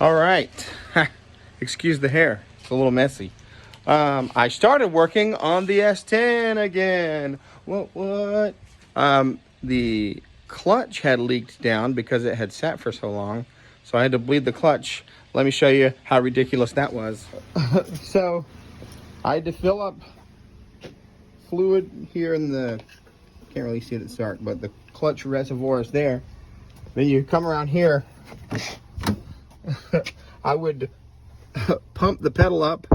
All right. Excuse the hair. It's a little messy. I started working on the S-10 again. What? The clutch had leaked down because it had sat for so long. So I had to bleed the clutch. Let me show you how ridiculous that was. So I had to fill up fluid here in the, can't really see it, it's dark, but the clutch reservoir is there. Then you come around here. I would pump the pedal up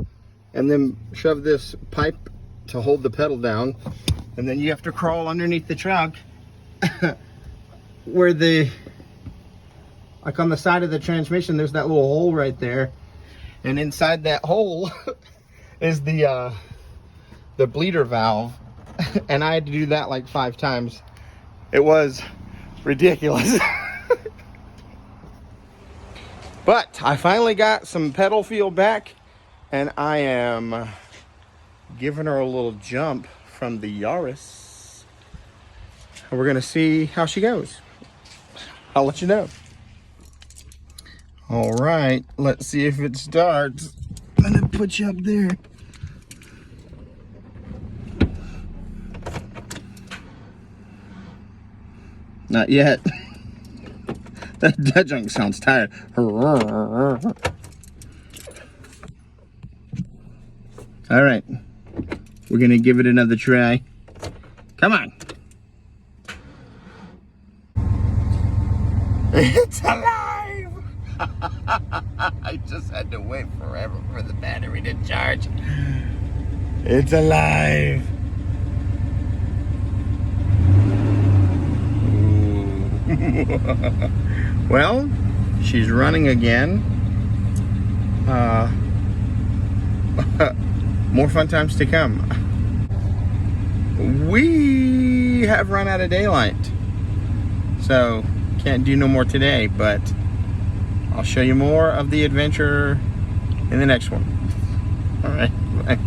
and then shove this pipe to hold the pedal down, and then you have to crawl underneath the trunk where the, like on the side of the transmission, there's that little hole right there, and inside that hole is the bleeder valve, and I had to do that like 5 times. It was ridiculous. But I finally got some pedal feel back, and I am giving her a little jump from the Yaris. We're gonna see how she goes. I'll let you know. All right, let's see if it starts. I'm gonna put you up there. Not yet. That junk sounds tired. All right, we're gonna give it another try. Come on. It's alive. I just had to wait forever for the battery to charge. It's alive. Well, she's running again. More fun times to come. We have run out of daylight, so can't do no more today, but I'll show you more of the adventure in the next one. All right, bye.